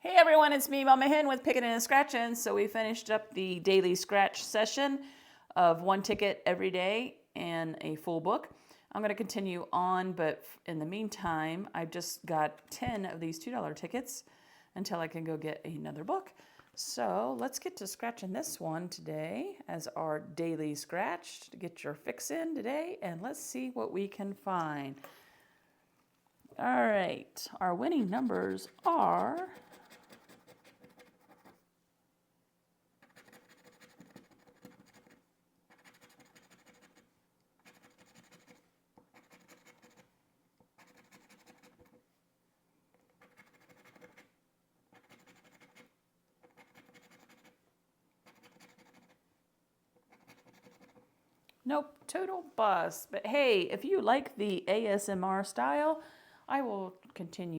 Hey everyone, it's me, Mama Hen with Picknandascratchn. So we finished up the daily scratch session of 1 ticket every day and a full book. I'm going to continue on, but in the meantime, I've just got 10 of these $2 tickets until I can go get another book. So let's get to scratching this one today as our daily scratch to get your fix in today, and let's see what we can find. All right, our winning numbers are 'Nope, total bust. But hey, if you like the ASMR style, I will continue